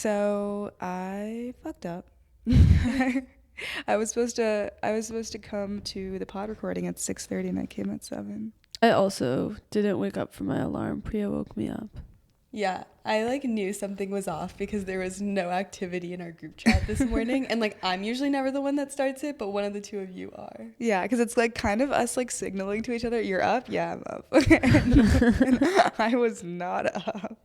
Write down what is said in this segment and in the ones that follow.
So I fucked up. I was supposed to come to the pod recording at 6:30 and I came at 7. I also didn't wake up from my alarm. Priya woke me up. Yeah, I like knew something was off because there was no activity in our group chat this morning. And like, I'm usually never the one that starts it, but one of the two of you are. Yeah, because it's like kind of us like signaling to each other, you're up? Yeah, I'm up. and I was not up.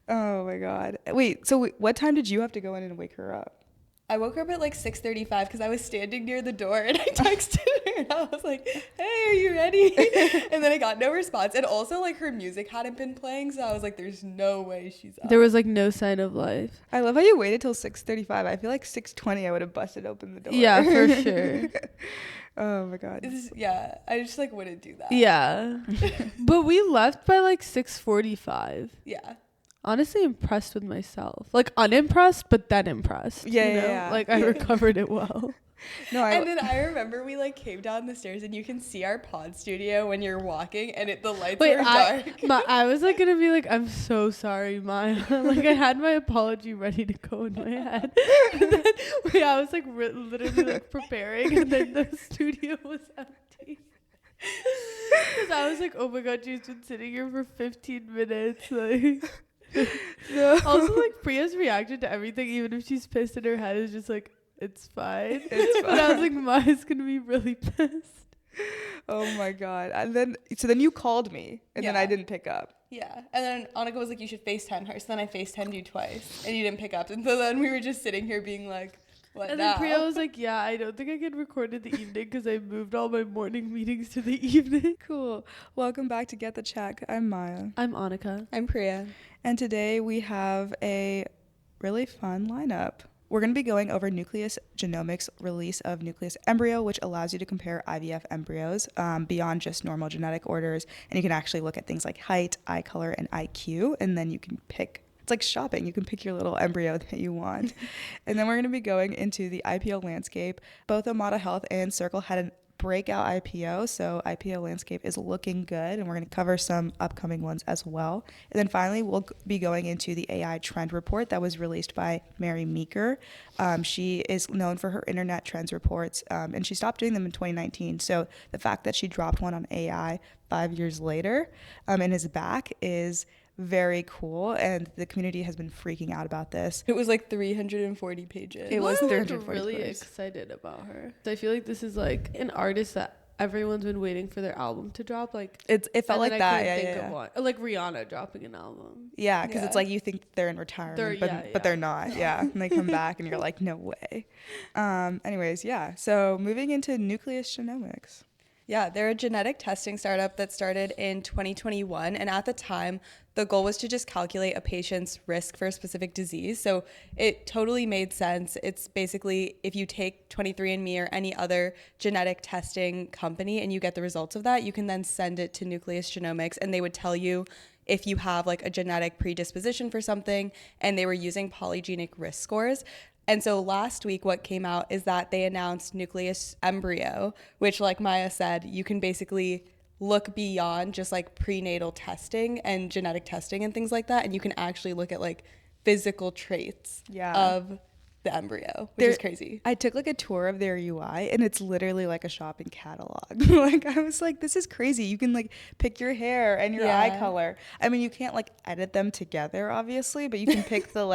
Oh my God. Wait, so what time did you have to go in and wake her up? I woke her up at like 6:35 because I was standing near the door and I texted her and I was like, hey, are you ready? And then I got no response. And also like her music hadn't been playing. So I was like, there's no way she's up. There was like no sign of life. I love how you waited till 6:35. I feel like 6:20 I would have busted open the door. Yeah, for sure. Oh my God. Yeah, I just like wouldn't do that. Yeah. But we left by like 6:45. Yeah. Honestly impressed with myself. Like unimpressed, but then impressed. Yeah, you know? yeah. Like I recovered it well. No, and then I remember we like came down the stairs and you can see our pod studio when you're walking and the lights were dark. I was like gonna be like, I'm so sorry, Maya. Like I had my apology ready to go in my head. And then I was like literally like preparing and then the studio was empty. Because I was like, oh my God, she's been sitting here for 15 minutes. Like No. Also like Priya's reaction to everything, even if she's pissed in her head, is just like, it's fine. It's fine. But I was like, Maya's gonna be really pissed. Oh my God. And then you called me and then I didn't pick up. Yeah. And then Anika was like, you should FaceTime her. So then I FaceTimed you twice and you didn't pick up. And so then we were just sitting here being like, what and now? then Priya was like, yeah, I don't think I can record in the evening because I moved all my morning meetings to the evening. Cool. Welcome back to Get the Check. I'm Maya. I'm Anika. I'm Priya. And today we have a really fun lineup. We're going to be going over Nucleus Genomics' release of Nucleus Embryo, which allows you to compare IVF embryos beyond just normal genetic orders. And you can actually look at things like height, eye color, and IQ. And then you can pick, it's like shopping. You can pick your little embryo that you want. And then we're going to be going into the IPO landscape. Both Omada Health and Circle had an breakout IPO, so IPO landscape is looking good, and we're going to cover some upcoming ones as well. And then finally, we'll be going into the AI trend report that was released by Mary Meeker. She is known for her internet trends reports, and she stopped doing them in 2019. So the fact that she dropped one on AI 5 years later and is back is very cool, and the community has been freaking out about this. It was like 340 pages. It was 340 really pages. excited about her. So I feel like this is like an artist that everyone's been waiting for their album to drop. Like It felt like that. Yeah. Of one. Like Rihanna dropping an album. Yeah, because it's like you think they're in retirement, but they're not. Yeah, and they come back and you're like, no way. Anyways, yeah. So moving into Nucleus Genomics. Yeah, they're a genetic testing startup that started in 2021. And at the time, the goal was to just calculate a patient's risk for a specific disease. So it totally made sense. It's basically if you take 23andMe or any other genetic testing company and you get the results of that, you can then send it to Nucleus Genomics and they would tell you if you have like a genetic predisposition for something, and they were using polygenic risk scores. And so last week, what came out is that they announced Nucleus Embryo, which, like Maya said, you can basically look beyond just like prenatal testing and genetic testing and things like that. And you can actually look at like physical traits of the embryo, which is crazy. I took like a tour of their UI and it's literally like a shopping catalog. Like I was like, this is crazy. You can like pick your hair and your eye color. I mean, you can't like edit them together, obviously, but you can pick the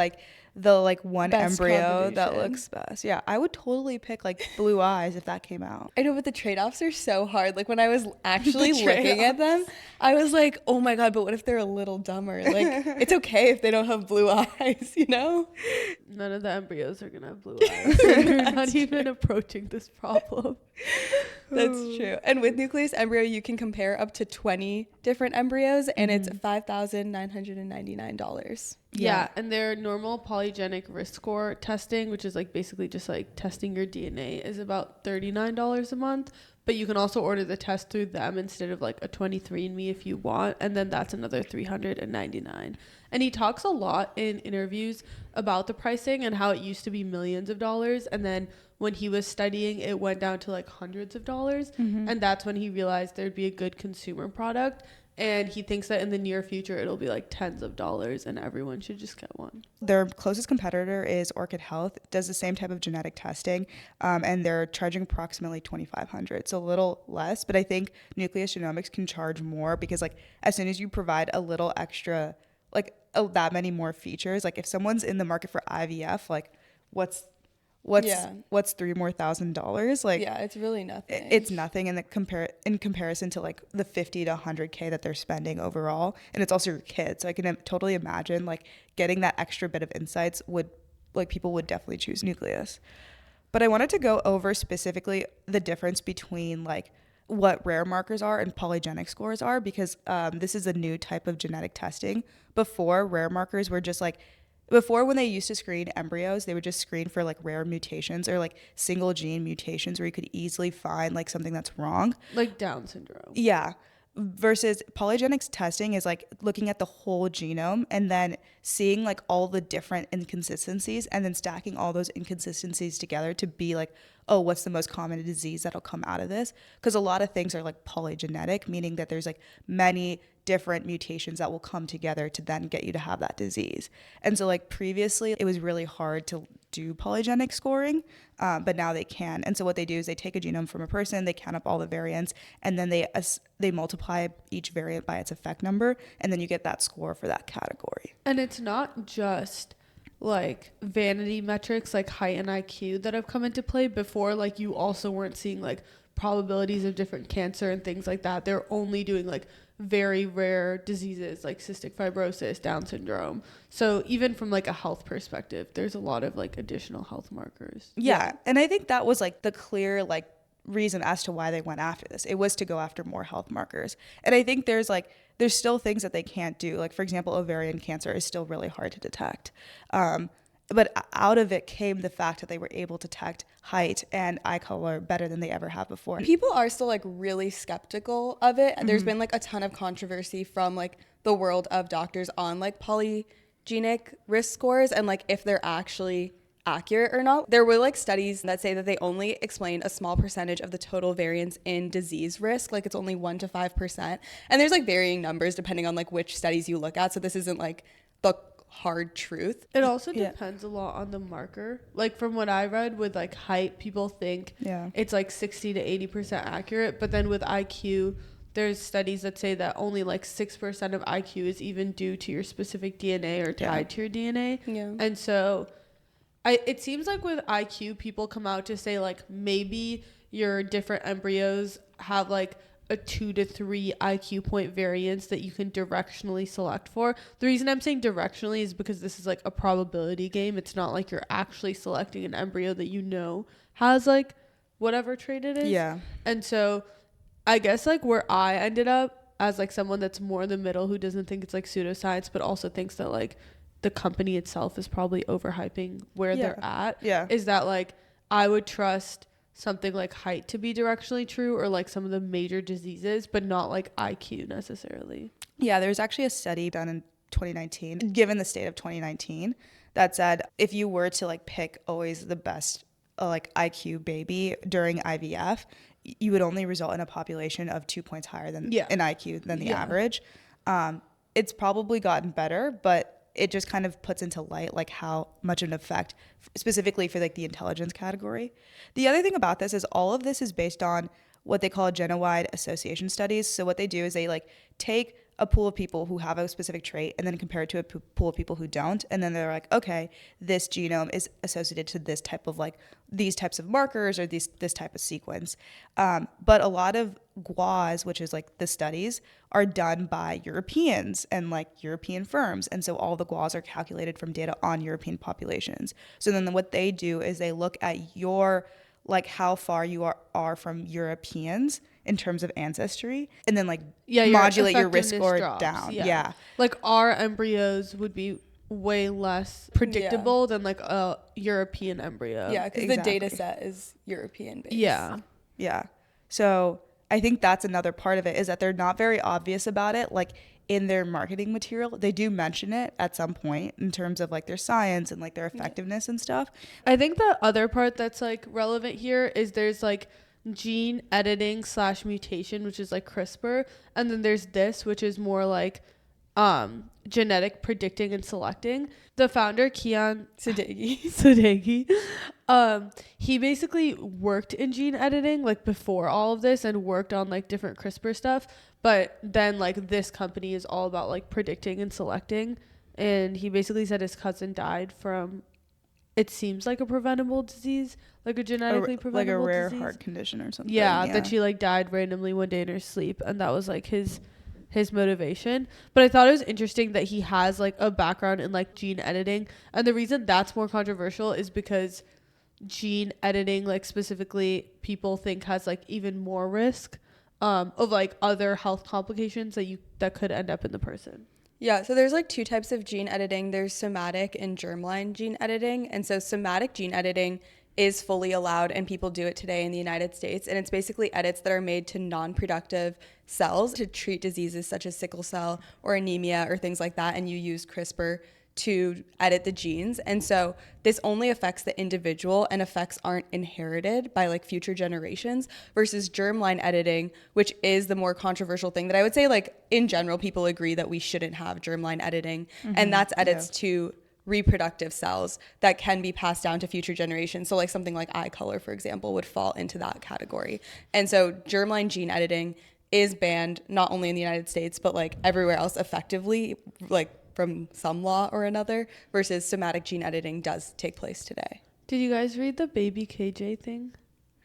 one best embryo that looks best. Yeah, I would totally pick like blue eyes if that came out. I know, but the trade-offs are so hard. Like when I was actually looking at them, I was like, oh my God, but what if they're a little dumber? Like it's okay if they don't have blue eyes, you know? None of the embryos are gonna have blue eyes. So you're not even approaching this problem. That's true. And with Nucleus Embryo, you can compare up to 20 different embryos, and it's $5,999. Yeah, and their normal polygenic risk score testing, which is like basically just like testing your DNA, is about $39 a month. But you can also order the test through them instead of like a 23andMe if you want, and then that's another $399. And he talks a lot in interviews about the pricing and how it used to be millions of dollars, and then when he was studying, it went down to like hundreds of dollars, and that's when he realized there'd be a good consumer product. And he thinks that in the near future, it'll be like tens of dollars and everyone should just get one. Their closest competitor is Orchid Health, does the same type of genetic testing, and they're charging approximately $2,500, so a little less. But I think Nucleus Genomics can charge more because, like, as soon as you provide a little extra, like that many more features, like if someone's in the market for IVF, like what's $3,000 more? Like, Yeah, it's really nothing. It's nothing in comparison to like the 50 to 100K that they're spending overall, and it's also your kids. So I can totally imagine like getting that extra bit of insights people would definitely choose Nucleus. But I wanted to go over specifically the difference between like what rare markers are and polygenic scores are, because this is a new type of genetic testing. Before, rare markers were just like, before when they used to screen embryos, they would just screen for like rare mutations or like single gene mutations where you could easily find like something that's wrong. Like Down syndrome. Yeah. Versus polygenics testing is like looking at the whole genome and then seeing like all the different inconsistencies and then stacking all those inconsistencies together to be like, oh, what's the most common disease that'll come out of this? Because a lot of things are like polygenetic, meaning that there's like many different mutations that will come together to then get you to have that disease. And so like previously it was really hard to do polygenic scoring, but now they can. And so what they do is they take a genome from a person, they count up all the variants, and then they multiply each variant by its effect number, and then you get that score for that category. And it's not just like vanity metrics like height and IQ that have come into play. Before, like you also weren't seeing like probabilities of different cancer and things like that. They're only doing like very rare diseases like cystic fibrosis, Down syndrome. So even from like a health perspective, there's a lot of like additional health markers. Yeah. And I think that was like the clear like reason as to why they went after this. It was to go after more health markers. And I think there's still things that they can't do. Like, for example, ovarian cancer is still really hard to detect. But out of it came the fact that they were able to detect height and eye color better than they ever have before. People are still like really skeptical of it. Mm-hmm. There's been like a ton of controversy from like the world of doctors on like polygenic risk scores and like if they're actually accurate or not. There were like studies that say that they only explain a small percentage of the total variance in disease risk. Like it's only 1 to 5%. And there's like varying numbers depending on like which studies you look at. So this isn't like the hard truth. It also depends a lot on the marker. Like from what I read with like height, people think it's like 60 to 80% accurate. But then with IQ, there's studies that say that only like 6% of IQ is even due to your specific DNA or tied to your DNA. Yeah. And so it seems like with IQ, people come out to say like maybe your different embryos have like a 2 to 3 IQ point variance that you can directionally select for. The reason I'm saying directionally is because this is like a probability game. It's not like you're actually selecting an embryo that you know has like whatever trait it is. Yeah. And so I guess like where I ended up as like someone that's more in the middle who doesn't think it's like pseudoscience but also thinks that like the company itself is probably overhyping where they're at. Yeah. Is that like I would trust something like height to be directionally true or like some of the major diseases, but not like IQ necessarily. Yeah, there's actually a study done in 2019, given the state of 2019, that said if you were to like pick always the best like IQ baby during IVF, you would only result in a population of 2 points higher than in IQ than the average. It's probably gotten better, but it just kind of puts into light like how much of an effect specifically for like the intelligence category. The other thing about this is all of this is based on what they call genome-wide association studies. So what they do is they like take a pool of people who have a specific trait and then compare it to a pool of people who don't. And then they're like, okay, this genome is associated to this type of like these types of markers or this type of sequence. But a lot of GWAS, which is like the studies, are done by Europeans and like European firms. And so all the GWAS are calculated from data on European populations. So then what they do is they look at your like how far you are from Europeans in terms of ancestry and then like modulate your risk score down. Yeah. Like our embryos would be way less predictable than like a European embryo. Yeah, because the data set is European based. Yeah. So I think that's another part of it is that they're not very obvious about it. Like in their marketing material, they do mention it at some point in terms of like their science and like their effectiveness and stuff. I think the other part that's like relevant here is there's like gene editing / mutation, which is like CRISPR, and then there's this, which is more like genetic predicting and selecting. The founder, Kian Sadeghi, he basically worked in gene editing like before all of this and worked on like different CRISPR stuff, but then like this company is all about like predicting and selecting. And he basically said his cousin died from, it seems like a preventable disease, like a genetically preventable like a rare disease. Heart condition or something. Yeah, that she like died randomly one day in her sleep, and that was like his motivation. But I thought it was interesting that he has like a background in like gene editing, and the reason that's more controversial is because gene editing, like specifically, people think has like even more risk of like other health complications that could end up in the person. Yeah, so there's like two types of gene editing. There's somatic and germline gene editing. And so somatic gene editing is fully allowed, and people do it today in the United States. And it's basically edits that are made to non-productive cells to treat diseases such as sickle cell or anemia or things like that. And you use CRISPR to edit the genes. And so this only affects the individual, and effects aren't inherited by like future generations, versus germline editing, which is the more controversial thing that I would say like in general people agree that we shouldn't have germline editing. And that's edits to reproductive cells that can be passed down to future generations. So like something like eye color, for example, would fall into that category. And so germline gene editing is banned not only in the United States but like everywhere else effectively, like from some law or another, versus somatic gene editing does take place today. Did you guys read the baby KJ thing?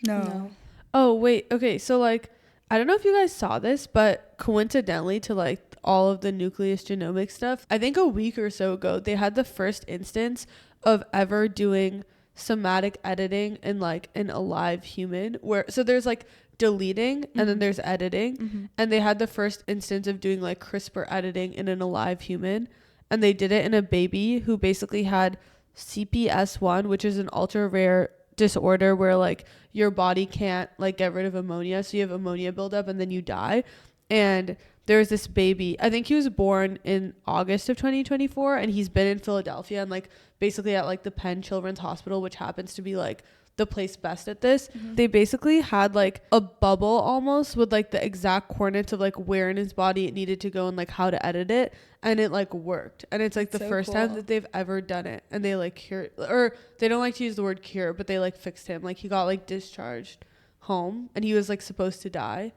No. Oh, wait. Okay. So like, I don't know if you guys saw this, but coincidentally to like all of the Nucleus Genomics stuff, I think a week or so ago, they had the first instance of ever doing somatic editing in like an alive human, where, so there's like deleting and then there's editing, and they had the first instance of doing like CRISPR editing in an alive human, and they did it in a baby who basically had CPS1, which is an ultra rare disorder where like your body can't like get rid of ammonia, so you have ammonia buildup and then you die. And there's this baby, I think he was born in August of 2024, and he's been in Philadelphia and like basically at like the Penn Children's Hospital, which happens to be like the place best at this. They basically had like a bubble almost with like the exact coordinates of like where in his body it needed to go and like how to edit it, and it like worked. And it's like the first time that they've ever done it, and they like cured, or they don't like to use the word cure, but they like fixed him. Like he got like discharged home, and he was like supposed to die.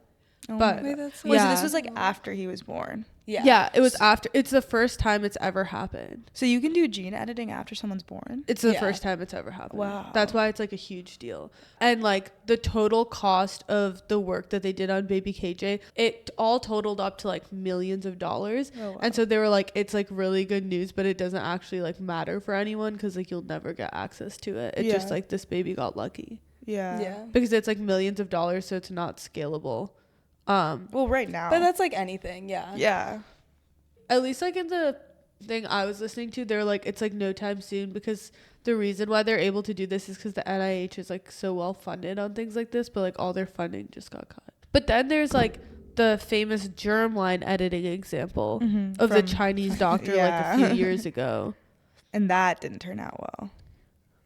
Oh, but wait, so this was like after he was born. Yeah, it was after. It's the first time it's ever happened. So you can do gene editing after someone's born? It's the first time it's ever happened. Wow. That's why it's like a huge deal. And like the total cost of the work that they did on baby KJ, it all totaled up to like millions of dollars. Oh, wow. And so they were like, it's like really good news, but it doesn't actually like matter for anyone because like you'll never get access to it. It's just like this baby got lucky. Yeah. Because it's like millions of dollars, so it's not scalable. Well, right now. But that's like anything, Yeah. At least like in the thing I was listening to, they're like, it's like no time soon, because the reason why they're able to do this is because the NIH is like so well funded on things like this, but like all their funding just got cut. But then there's like the famous germline editing example of the Chinese doctor like a few years ago. And that didn't turn out well.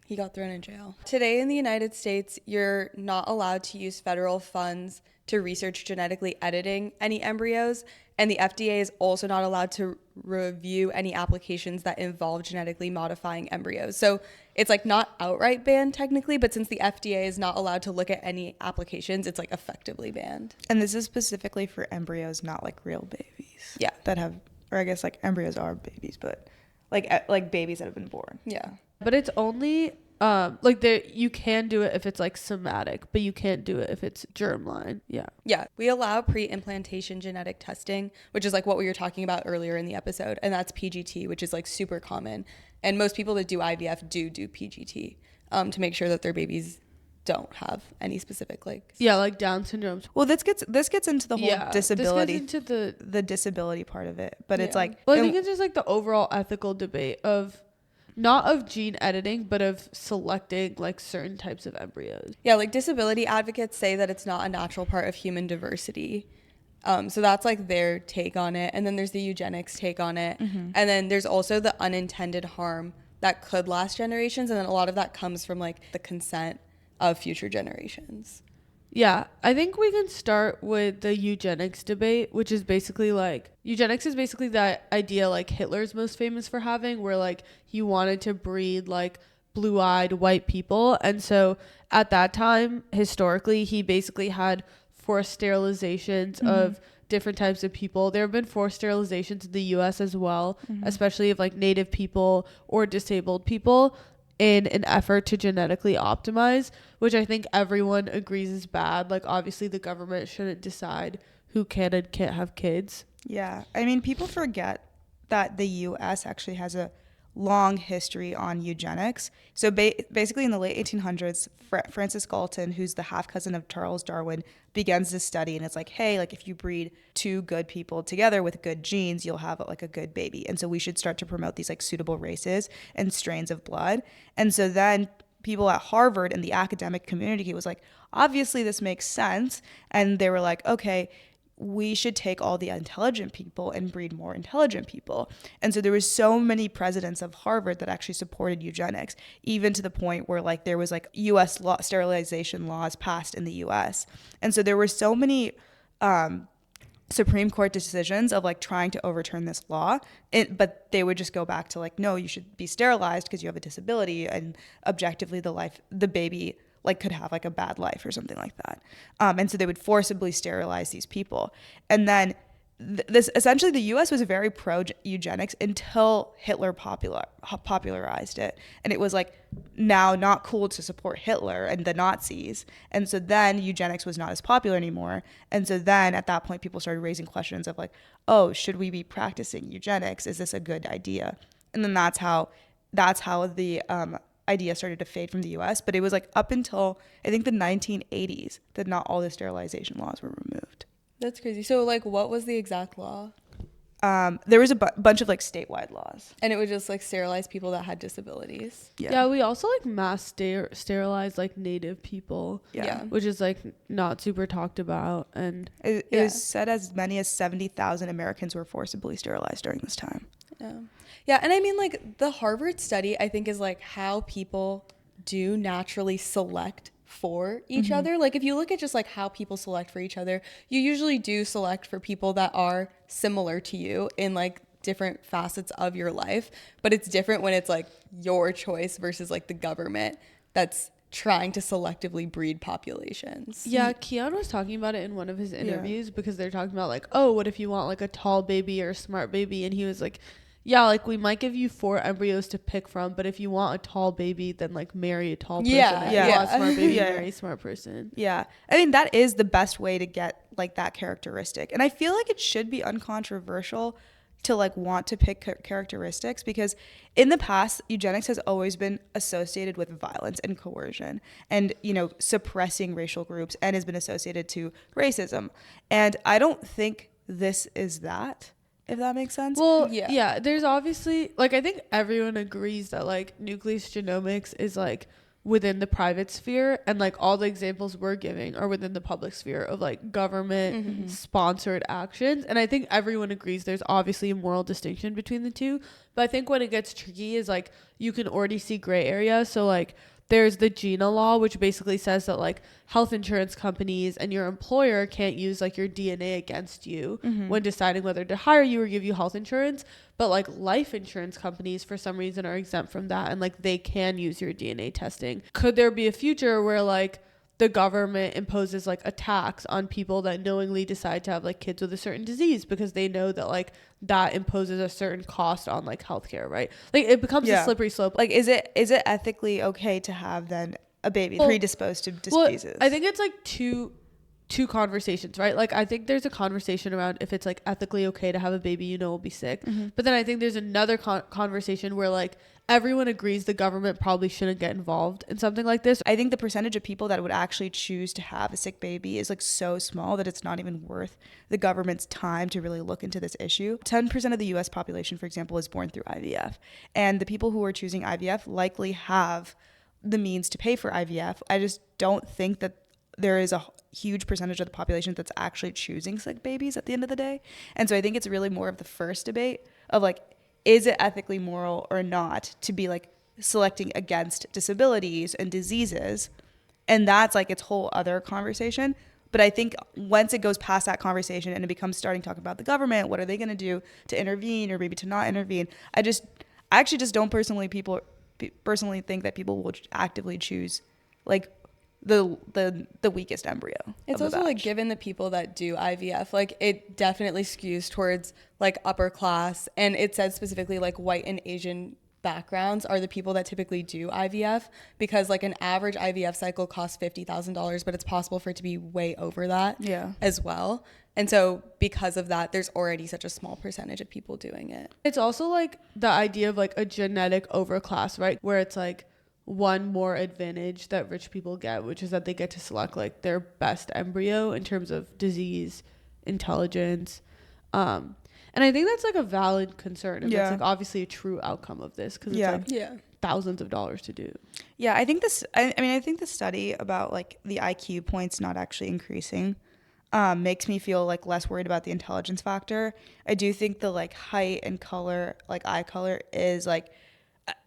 He got thrown in jail. Today in the United States, you're not allowed to use federal funds to research genetically editing any embryos, and the FDA is also not allowed to review any applications that involve genetically modifying embryos. So it's like not outright banned technically, but since the FDA is not allowed to look at any applications, it's like effectively banned. And this is specifically for embryos, not like real babies. Yeah. That have, or I guess like embryos are babies, but like babies that have been born. Yeah. But it's only like there, you can do it if it's like somatic, but you can't do it if it's germline. Yeah, we allow pre-implantation genetic testing, which is like what we were talking about earlier in the episode, and that's PGT, which is like super common, and most people that do IVF do PGT to make sure that their babies don't have any specific like Down syndrome. Well, this gets into the whole disability, this gets into the disability part of it, but it's like, well, I think it's just like the overall ethical debate of not of gene editing, but of selecting like certain types of embryos. Yeah, like disability advocates say that it's not a natural part of human diversity. So that's like their take on it. And then there's the eugenics take on it. And then there's also the unintended harm that could last generations. And then a lot of that comes from like the consent of future generations. Yeah, I think we can start with the eugenics debate, which is basically like eugenics is basically that idea like Hitler's most famous for having, where like he wanted to breed like blue-eyed white people. And so at that time, historically, he basically had forced sterilizations of different types of people. There have been forced sterilizations in the US as well, especially of like native people or disabled people, in an effort to genetically optimize, which I think everyone agrees is bad. Like, obviously, the government shouldn't decide who can and can't have kids. Yeah. I mean, people forget that the US actually has a long history on eugenics. So basically in the late 1800s, Francis Galton, who's the half cousin of Charles Darwin, begins this study, and it's like, hey, like if you breed two good people together with good genes, you'll have like a good baby. And so we should start to promote these like suitable races and strains of blood. And so then people at Harvard and the academic community was like, obviously this makes sense. And they were like, okay, we should take all the intelligent people and breed more intelligent people. And so there was so many presidents of Harvard that actually supported eugenics, even to the point where like there was like US sterilization laws passed in the US. And so there were so many Supreme Court decisions of like trying to overturn this law, but they would just go back to like, no, you should be sterilized because you have a disability, and objectively the baby like could have like a bad life or something like that. And so they would forcibly sterilize these people. And then this essentially the US was very pro eugenics until Hitler popularized it. And it was like now not cool to support Hitler and the Nazis. And so then eugenics was not as popular anymore. And so then at that point people started raising questions of like, oh, should we be practicing eugenics? Is this a good idea? And then that's how the idea started to fade from the US, but it was like up until I think the 1980s that not all the sterilization laws were removed. That's crazy. So like what was the exact law? There was a bunch of like statewide laws, And it would just like sterilize people that had disabilities. Yeah, we also like mass sterilize like native people, Yeah. which is like not super talked about. And it was said as many as 70,000 Americans were forcibly sterilized during this time. Yeah, and I mean like the Harvard study I think is like how people do naturally select for each other. Like if you look at just like how people select for each other, you usually do select for people that are similar to you in like different facets of your life, but it's different when it's like your choice versus like the government that's trying to selectively breed populations. yeah, Keon was talking about it in one of his interviews because they're talking about like, oh, what if you want like a tall baby or a smart baby? And he was like, yeah, like we might give you 4 embryos to pick from, but if you want a tall baby, then like marry a tall person. If you want a smart baby, marry a smart person. Yeah. I mean, that is the best way to get like that characteristic. And I feel like it should be uncontroversial to like want to pick characteristics, because in the past, eugenics has always been associated with violence and coercion and, you know, suppressing racial groups, and has been associated to racism. And I don't think this is that, if that makes sense. Well, yeah, there's obviously like I think everyone agrees that like Nucleus Genomics is like within the private sphere, and like all the examples we're giving are within the public sphere of like government sponsored actions. And I think everyone agrees there's obviously a moral distinction between the two, but I think when it gets tricky is like you can already see gray area. So like there's the GINA law, which basically says that like health insurance companies and your employer can't use like your DNA against you when deciding whether to hire you or give you health insurance. But like life insurance companies for some reason are exempt from that, and like they can use your DNA testing. Could there be a future where like the government imposes like a tax on people that knowingly decide to have like kids with a certain disease because they know that like that imposes a certain cost on like healthcare, right? Like it becomes a slippery slope. Like, is it ethically okay to have then a baby predisposed to diseases? I think it's like two conversations, right? Like I think there's a conversation around if it's like ethically okay to have a baby you know will be sick, but then I think there's another conversation where like everyone agrees the government probably shouldn't get involved in something like this. I think the percentage of people that would actually choose to have a sick baby is like so small that it's not even worth the government's time to really look into this issue. 10% of the US population, for example, is born through IVF, and the people who are choosing IVF likely have the means to pay for IVF. I just don't think that there is a huge percentage of the population that's actually choosing sick babies at the end of the day. And so I think it's really more of the first debate of like, is it ethically moral or not to be like selecting against disabilities and diseases And that's like its whole other conversation. But I think once it goes past that conversation and it becomes starting to talk about the government, what are they going to do to intervene or maybe to not intervene? I actually just don't personally think that people will actively choose like the weakest embryo. It's also like, given the people that do IVF, like it definitely skews towards like upper class, and it says specifically like white and Asian backgrounds are the people that typically do IVF, because like an average IVF cycle costs $50,000, but it's possible for it to be way over that as well. And so because of that, there's already such a small percentage of people doing it. It's also like the idea of like a genetic overclass, right? Where it's like one more advantage that rich people get, which is that they get to select like their best embryo in terms of disease, intelligence. And I think that's like a valid concern. And that's like obviously a true outcome of this, because it's like thousands of dollars to do. Yeah, I think I think the study about like the IQ points not actually increasing makes me feel like less worried about the intelligence factor. I do think the like height and color, like eye color, is like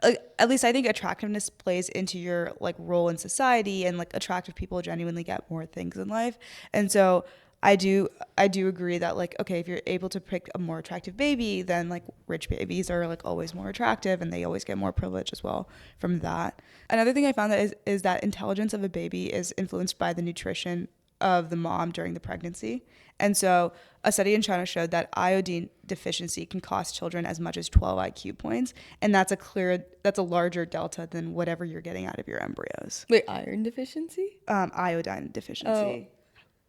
at least I think attractiveness plays into your like role in society, and like attractive people genuinely get more things in life. And so I do agree that like, okay, if you're able to pick a more attractive baby, then like rich babies are like always more attractive and they always get more privilege as well from that. Another thing I found that is that intelligence of a baby is influenced by the nutrition of the mom during the pregnancy. And so a study in China showed that iodine deficiency can cost children as much as 12 IQ points. And that's a larger delta than whatever you're getting out of your embryos. Wait, iron deficiency? Iodine deficiency. Oh.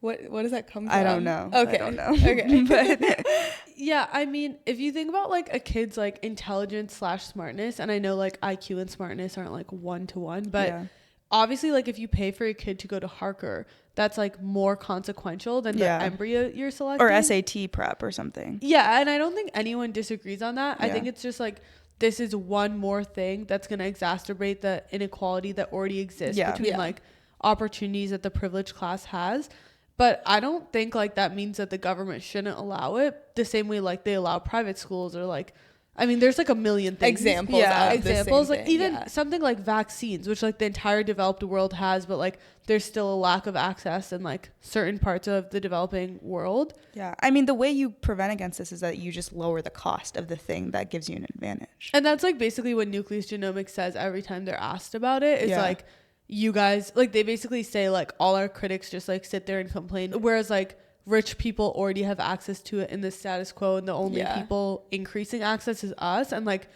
What does that come from? I don't know. Okay. I don't know. Okay. But yeah, I mean, if you think about like a kid's like intelligence / smartness, and I know like IQ and smartness aren't like 1-to-1, but obviously like if you pay for your kid to go to Harker, that's like more consequential than the embryo you're selecting. Or SAT prep or something. Yeah, and I don't think anyone disagrees on that. I think it's just like this is one more thing that's going to exacerbate the inequality that already exists between like opportunities that the privileged class has. But I don't think like that means that the government shouldn't allow it the same way like they allow private schools, or like, I mean, there's like a million things. Examples. Like even something like vaccines, which like the entire developed world has, but like there's still a lack of access in like certain parts of the developing world. Yeah. I mean, the way you prevent against this is that you just lower the cost of the thing that gives you an advantage. And that's like basically what Nucleus Genomics says every time they're asked about it. It's like, you guys, like they basically say like all our critics just like sit there and complain, whereas like rich people already have access to it in the status quo, and the only people increasing access is us, and like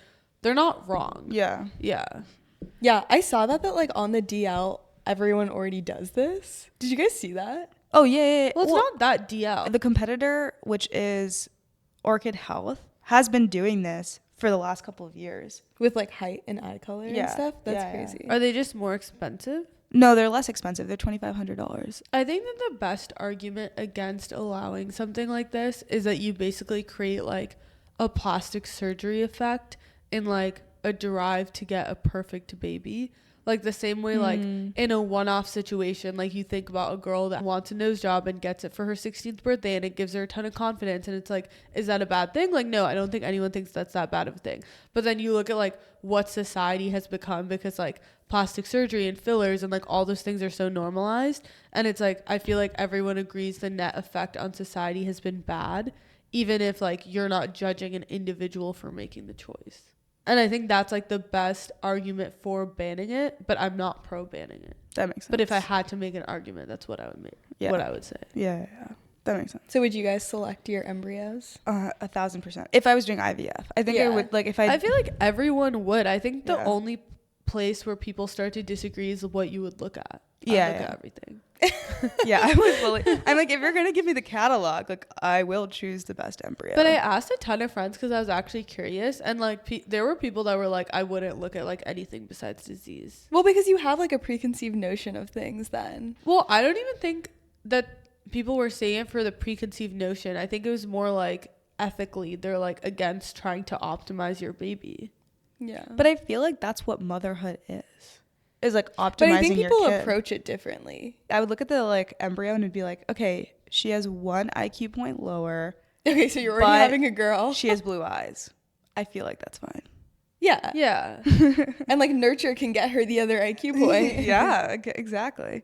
they're not wrong. Yeah, I saw that like on the DL everyone already does this. Did you guys see that? Oh yeah. Well, it's not that DL. The competitor, which is Orchid Health, has been doing this for the last couple of years with like height and eye color and stuff. That's crazy. Are they just more expensive? No, they're less expensive. They're $2,500. I think that the best argument against allowing something like this is that you basically create like a plastic surgery effect in like a drive to get a perfect baby. Like the same way, like in a one-off situation, like you think about a girl that wants a nose job and gets it for her 16th birthday, and it gives her a ton of confidence. And it's like, is that a bad thing? Like, no, I don't think anyone thinks that's that bad of a thing. But then you look at like what society has become, because like plastic surgery and fillers and like all those things are so normalized. And it's like, I feel like everyone agrees the net effect on society has been bad, even if like you're not judging an individual for making the choice. And I think that's like the best argument for banning it, but I'm not pro banning it. That makes sense. But if I had to make an argument, that's what I would make. Yeah. What I would say. Yeah. That makes sense. So would you guys select your embryos? 1,000%. If I was doing IVF, I think I would, like, if I feel like everyone would. I think the only place where people start to disagree is what you would look at. Look at everything. I would fully. I'm like, if you're gonna give me the catalog, like, I will choose the best embryo. But I asked a ton of friends because I was actually curious, and like there were people that were like, I wouldn't look at like anything besides disease. Well, because you have like a preconceived notion of things then. Well, I don't even think that people were saying it for the preconceived notion. I think it was more like ethically they're like against trying to optimize your baby. Yeah. But I feel like that's what motherhood is like, optimizing your kid. But I think people approach it differently. I would look at the like embryo and it'd be like, okay, she has 1 IQ point lower. Okay, so you're already having a girl. She has blue eyes. I feel like that's fine. Yeah. Yeah. And like nurture can get her the other IQ point. Yeah, exactly.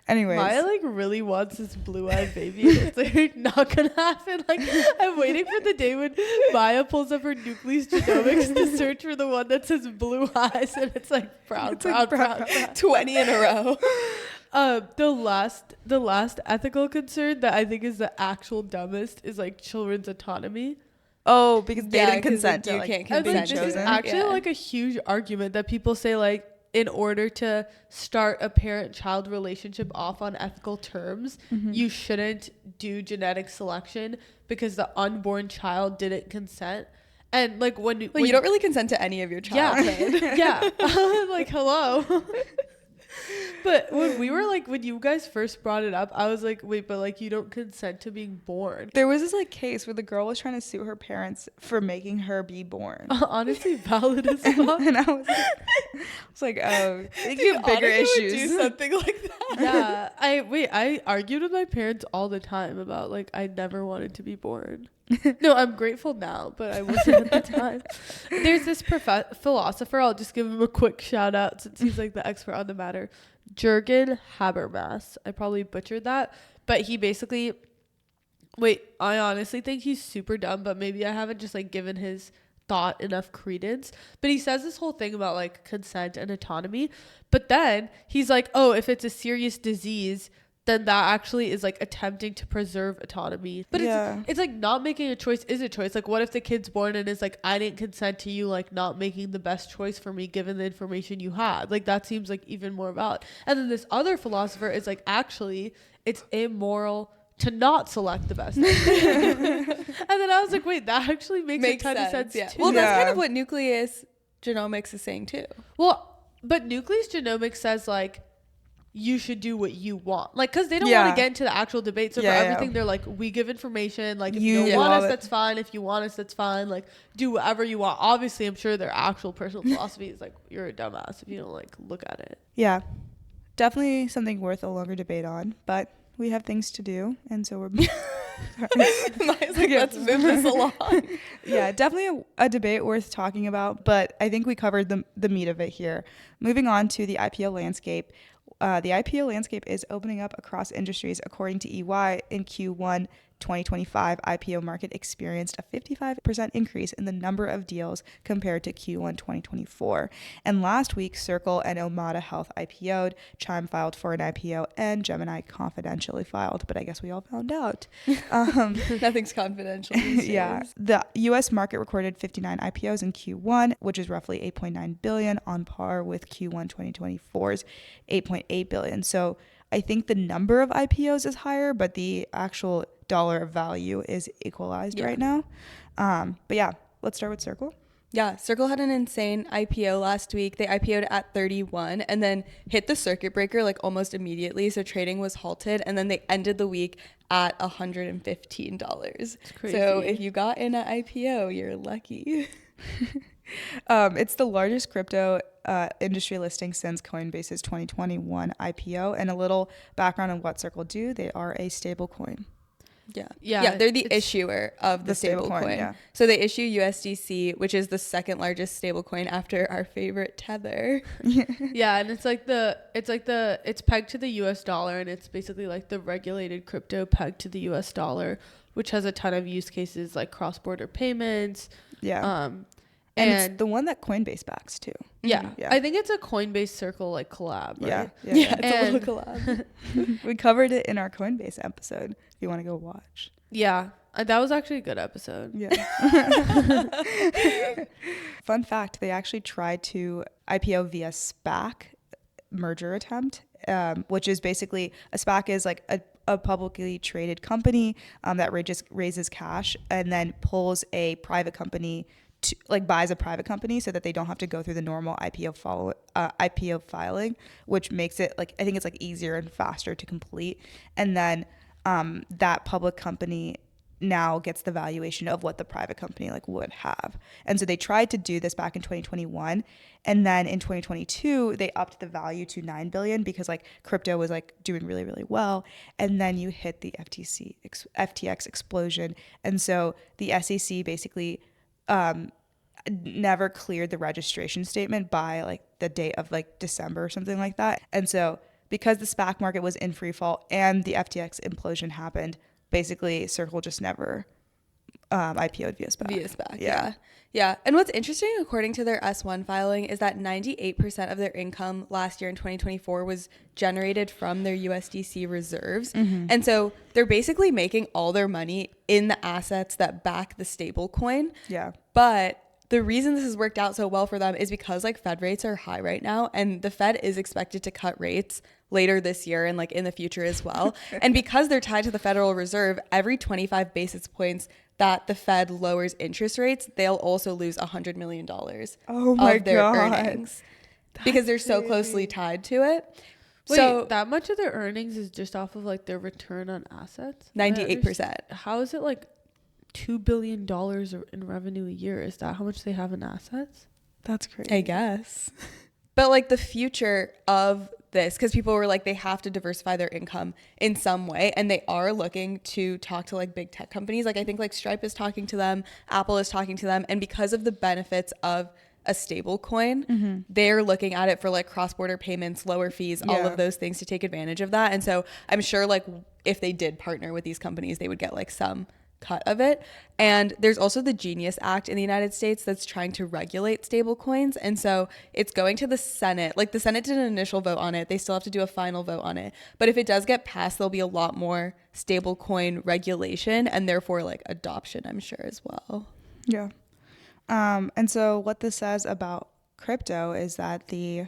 Anyways, Maya like really wants this blue-eyed baby, and it's like not gonna happen. Like I'm waiting for the day when Maya pulls up her Nucleus Genomics to search for the one that says blue eyes, and it's like brown. 20 in a row. The last ethical concern that I think is the actual dumbest is like children's autonomy. oh, because they Yeah, didn't 'cause consent to you like can't And consent like, being this is chosen. actually Yeah. like a huge argument that people say like in order to start a parent-child relationship off on ethical terms, you shouldn't do genetic selection because the unborn child didn't consent. And like when Well, you don't really consent to any of your childhood. yeah. Like, hello. But when you guys first brought it up, I was like, wait, but like you don't consent to being born. There was this like case where the girl was trying to sue her parents for making her be born. Honestly, valid as fuck. And I was like, oh, they Dude, have bigger Anika would issues. do something like that. Yeah. I argued with my parents all the time about like I never wanted to be born. No, I'm grateful now, but I wasn't at the time. There's this philosopher, I'll just give him a quick shout out since he's like the expert on the matter. Jürgen Habermas. I probably butchered that, but he basically I honestly think he's super dumb, but maybe I haven't just like given his thought enough credence. But he says this whole thing about like consent and autonomy, but then he's like, oh, if it's a serious disease, then that actually is like attempting to preserve autonomy. But it's like not making a choice is a choice. Like what if the kid's born and is like, I didn't consent to you like not making the best choice for me given the information you had. Like that seems like even more valid. And then this other philosopher is like, actually it's immoral to not select the best. And then I was like, wait, that actually makes a ton of sense yeah. too. Well, that's kind of what Nucleus Genomics is saying too. Well, but Nucleus Genomics says like you should do what you want, like because they don't want to get into the actual debate. So for everything they're like, we give information, like if you don't want us, that's fine. If you want us, that's fine. Like do whatever you want. Obviously I'm sure their actual personal philosophy is like you're a dumbass if you don't like look at it. Yeah, definitely something worth a longer debate on, but we have things to do, and so we're Maya's like, let's move this along. Yeah, definitely a debate worth talking about, but I think we covered the meat of it here. Moving on to the IPO landscape. The IPO landscape is opening up across industries. According to EY, in Q1 2025, IPO market experienced a 55% increase in the number of deals compared to Q1 2024. And last week, Circle and Omada Health IPO'd, Chime filed for an IPO, and Gemini confidentially filed. But I guess we all found out. Nothing's confidential these days. Yeah. The U.S. market recorded 59 IPOs in Q1, which is roughly $8.9 billion, on par with Q1 2024's $8.8 billion. So I think the number of IPOs is higher, but the actual dollar value is equalized right now. But yeah, let's start with Circle. Yeah, Circle had an insane IPO last week. They IPO'd at 31 and then hit the circuit breaker like almost immediately. So trading was halted, and then they ended the week at $115. It's crazy. So if you got in an IPO, you're lucky. It's the largest crypto industry listing since Coinbase's 2021 IPO. And a little background on what Circle do: they are a stablecoin. Yeah, they're the issuer of the stablecoin. Yeah. So they issue USDC, which is the second largest stablecoin after our favorite Tether. Yeah, and it's pegged to the US dollar, and it's basically like the regulated crypto pegged to the US dollar, which has a ton of use cases like cross-border payments. Yeah. And it's the one that Coinbase backs too. Yeah. I think it's a Coinbase Circle like collab, right? Yeah, it's a little collab. We covered it in our Coinbase episode if you want to go watch. Yeah, that was actually a good episode. Yeah. Fun fact, they actually tried to IPO via SPAC merger attempt, which is basically a SPAC is like a publicly traded company that raises cash and then pulls a private company buys a private company so that they don't have to go through the normal IPO filing, which makes it like, I think it's like easier and faster to complete. And then that public company now gets the valuation of what the private company like would have. And so they tried to do this back in 2021. And then in 2022, they upped the value to 9 billion because like crypto was like doing really, really well. And then you hit the FTX explosion. And so the SEC basically never cleared the registration statement by like the date of like December or something like that. And so because the SPAC market was in free fall and the FTX implosion happened, basically Circle just never IPO'd via SPAC. Via SPAC, yeah. And what's interesting, according to their S1 filing, is that 98% of their income last year in 2024 was generated from their USDC reserves. And so they're basically making all their money in the assets that back the stable coin. Yeah. But the reason this has worked out so well for them is because like Fed rates are high right now, and the Fed is expected to cut rates later this year and like in the future as well. And because they're tied to the Federal Reserve, every 25 basis points that the Fed lowers interest rates, they'll also lose $100 million Oh my of their God. earnings because they're so closely tied to it. Wait, So that much of their earnings is just off of like their return on assets? 98%. How is it like $2 billion in revenue a year? Is that how much they have in assets? That's crazy. I guess. But like the future of this, because people were like, they have to diversify their income in some way, and they are looking to talk to like big tech companies. Like I think like Stripe is talking to them, Apple is talking to them, and because of the benefits of a stable coin, they're looking at it for like cross-border payments, lower fees, all of those things to take advantage of that. And so I'm sure like if they did partner with these companies, they would get like some cut of it. And there's also the Genius Act in the United States that's trying to regulate stable coins. And so it's going to the Senate. Like the Senate did an initial vote on it. They still have to do a final vote on it. But if it does get passed, there'll be a lot more stable coin regulation and therefore like adoption, I'm sure, as well. Yeah. And so what this says about crypto is that the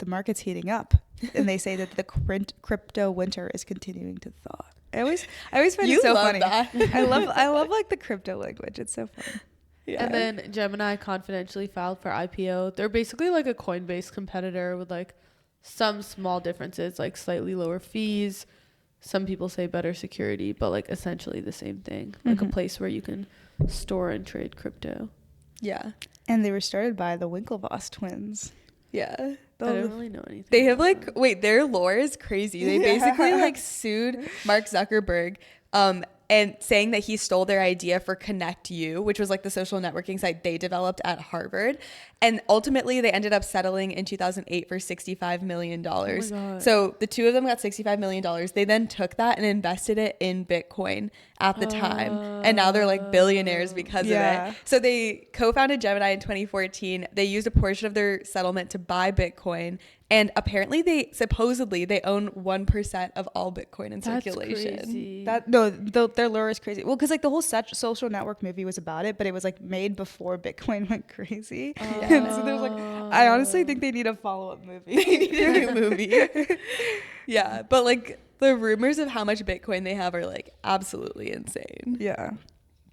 market's heating up, and they say that the crypto winter is continuing to thaw. I always find You it so love funny. that. I love like the crypto language. It's so fun. Yeah. And then Gemini confidentially filed for IPO. They're basically like a Coinbase competitor with like some small differences, like slightly lower fees. Some people say better security, but like essentially the same thing, like a place where you can store and trade crypto. Yeah. And they were started by the Winklevoss twins. Yeah. I don't really know anything. They have about like, their lore is crazy. They basically like sued Mark Zuckerberg and saying that he stole their idea for Connect You, which was like the social networking site they developed at Harvard. And ultimately they ended up settling in 2008 for $65 million. God. So the two of them got $65 million. They then took that and invested it in Bitcoin at the time. And now they're like billionaires because of it. So they co-founded Gemini in 2014. They used a portion of their settlement to buy Bitcoin. And apparently they own 1% of all Bitcoin in circulation. Crazy. Their lure is crazy. Well, because like the whole social network movie was about it, but it was like made before Bitcoin went crazy. And so there's like, I honestly think they need a follow-up movie. They need a new movie. Yeah, but like the rumors of how much Bitcoin they have are like absolutely insane. Yeah.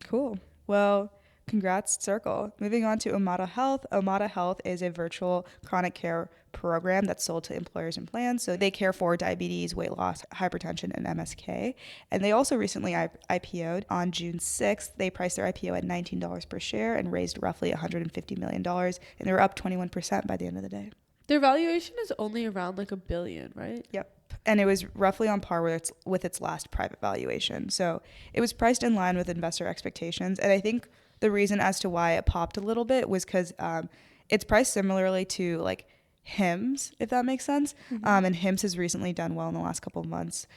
Cool. Well, congrats, Circle. Moving on to Omada Health. Omada Health is a virtual chronic care program that's sold to employers and plans. So they care for diabetes, weight loss, hypertension, and MSK. And they also recently IPO'd on June 6th. They priced their IPO at $19 per share and raised roughly $150 million. And they were up 21% by the end of the day. Their valuation is only around like $1 billion, right? Yep. And it was roughly on par with its last private valuation. So it was priced in line with investor expectations. And I think the reason as to why it popped a little bit was because it's priced similarly to like Hims, if that makes sense. And Hims has recently done well in the last couple of months.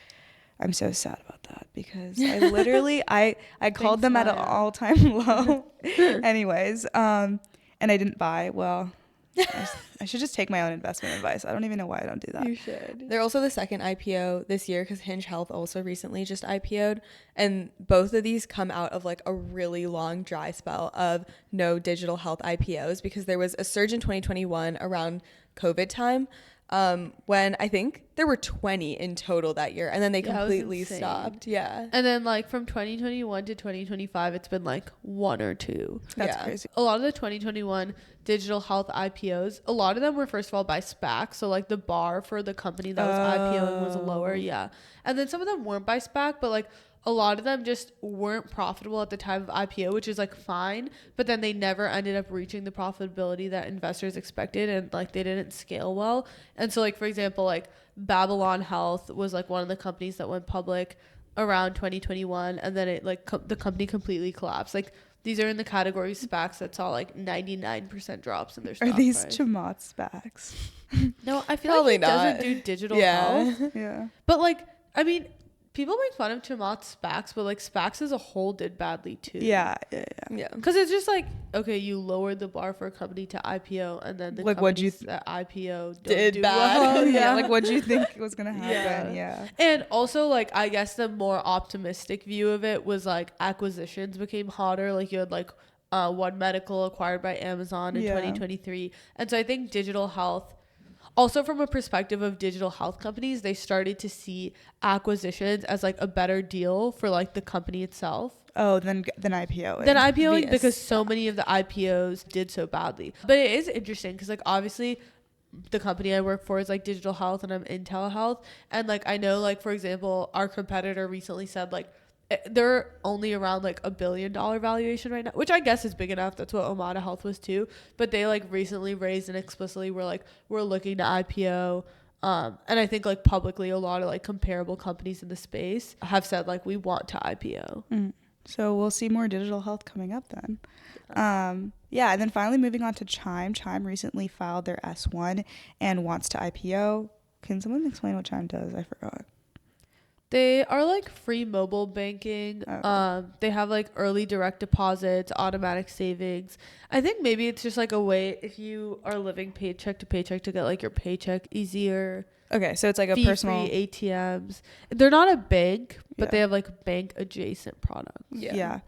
I'm so sad about that because I literally I called them at an all-time low. Anyways, and I didn't buy. Well, I should just take my own investment advice. I don't even know why I don't do that. You should. They're also the second IPO this year because Hinge Health also recently just IPO'd. And both of these come out of like a really long dry spell of no digital health IPOs because there was a surge in 2021 around COVID time when I think there were 20 in total that year. And then they completely stopped. Yeah. And then like from 2021 to 2025, it's been like one or two. That's crazy. A lot of the 2021 digital health IPOs, a lot of them were first of all by SPAC. So like the bar for the company that was IPOing was lower. Yeah. And then some of them weren't by SPAC, but like a lot of them just weren't profitable at the time of IPO, which is like fine. But then they never ended up reaching the profitability that investors expected. And like they didn't scale well. And so like, for example, like Babylon Health was like one of the companies that went public around 2021. And then it like the company completely collapsed. Like these are in the category SPACs that saw like 99% drops in their stock Are these price. Chamath SPACs? No, I feel Probably like he doesn't not. do digital Yeah. health. Yeah. But like, I mean, people make fun of Chamath SPACs, but like SPACs as a whole did badly too. Yeah. Yeah. Because it's just like, okay, you lowered the bar for a company to IPO, and then the Like, what'd you companies that IPO don't Did do bad. well. Yeah. Like, what do you think was gonna happen? Yeah. Yeah. And also, like, I guess the more optimistic view of it was like acquisitions became hotter. Like, you had like One Medical acquired by Amazon in Yeah. 2023. And so I think digital health, also from a perspective of digital health companies, they started to see acquisitions as like a better deal for like the company itself. Oh, then IPO. Than IPOing Yes. because so many of the IPOs did so badly. But it is interesting because like obviously the company I work for is like digital health and I'm in telehealth. And like I know like for example, our competitor recently said like they're only around like $1 billion valuation right now, which I guess is big enough. That's what Omada Health was too. But they like recently raised and explicitly were like, we're looking to IPO. And I think like publicly a lot of like comparable companies in the space have said like we want to IPO. Mm. So we'll see more digital health coming up then. Yeah, and then finally moving on to Chime. Chime recently filed their S1 and wants to IPO. Can someone explain what Chime does? I forgot. They are like free mobile banking. Oh. They have like early direct deposits, automatic savings. I think maybe it's just like a way if you are living paycheck to paycheck to get like your paycheck easier. Okay, so it's like a Fee-free personal. ATMs. They're not a bank, but Yeah. they have like bank adjacent products. Yeah.